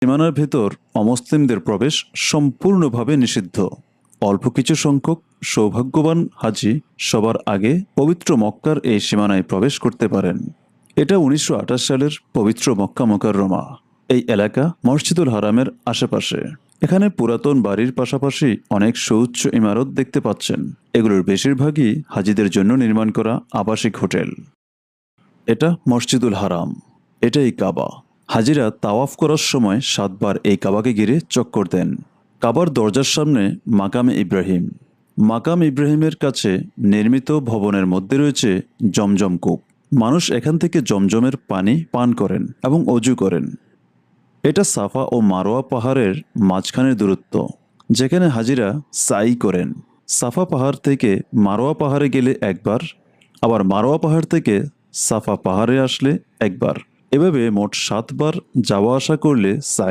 সীমানার ভেতর অমুসলিমদের প্রবেশ সম্পূর্ণভাবে নিষিদ্ধ। অল্প কিছু সংখ্যক সৌভাগ্যবান হাজি সবার আগে পবিত্র মক্কার এই সীমানায় প্রবেশ করতে পারেন। এটা 1928 সালের পবিত্র মক্কা মুকাররমা। এই এলাকা মসজিদুল হারামের আশেপাশে। এখানে পুরাতন বাড়ির পাশাপাশি অনেক সুউচ্চ ইমারত দেখতে পাচ্ছেন। এগুলোর বেশিরভাগই হাজিদের জন্য নির্মাণ করা আবাসিক হোটেল। এটা মসজিদুল হারাম, এটাই কাবা। হাজিরা তাওয়াফ করার সময় 7 বার এই কাবাকে ঘিরে চক্কর দেন। কাবার দরজার সামনে মাকামে ইব্রাহিম। মাকাম ইব্রাহিমের কাছে নির্মিত ভবনের মধ্যে রয়েছে জমজম কূপ। মানুষ এখান থেকে জমজমের পানি পান করেন এবং অজু করেন। এটা সাফা ও মারোয়া পাহাড়ের মাঝখানের দূরত্ব, যেখানে হাজিরা সাই করেন। সাফা পাহাড় থেকে মারোয়া পাহাড়ে গেলে একবার, আবার মারোয়া পাহাড় থেকে সাফা পাহাড়ে আসলে একবার। এভাবে মোট 7 বার যাওয়া আসা করলে সাই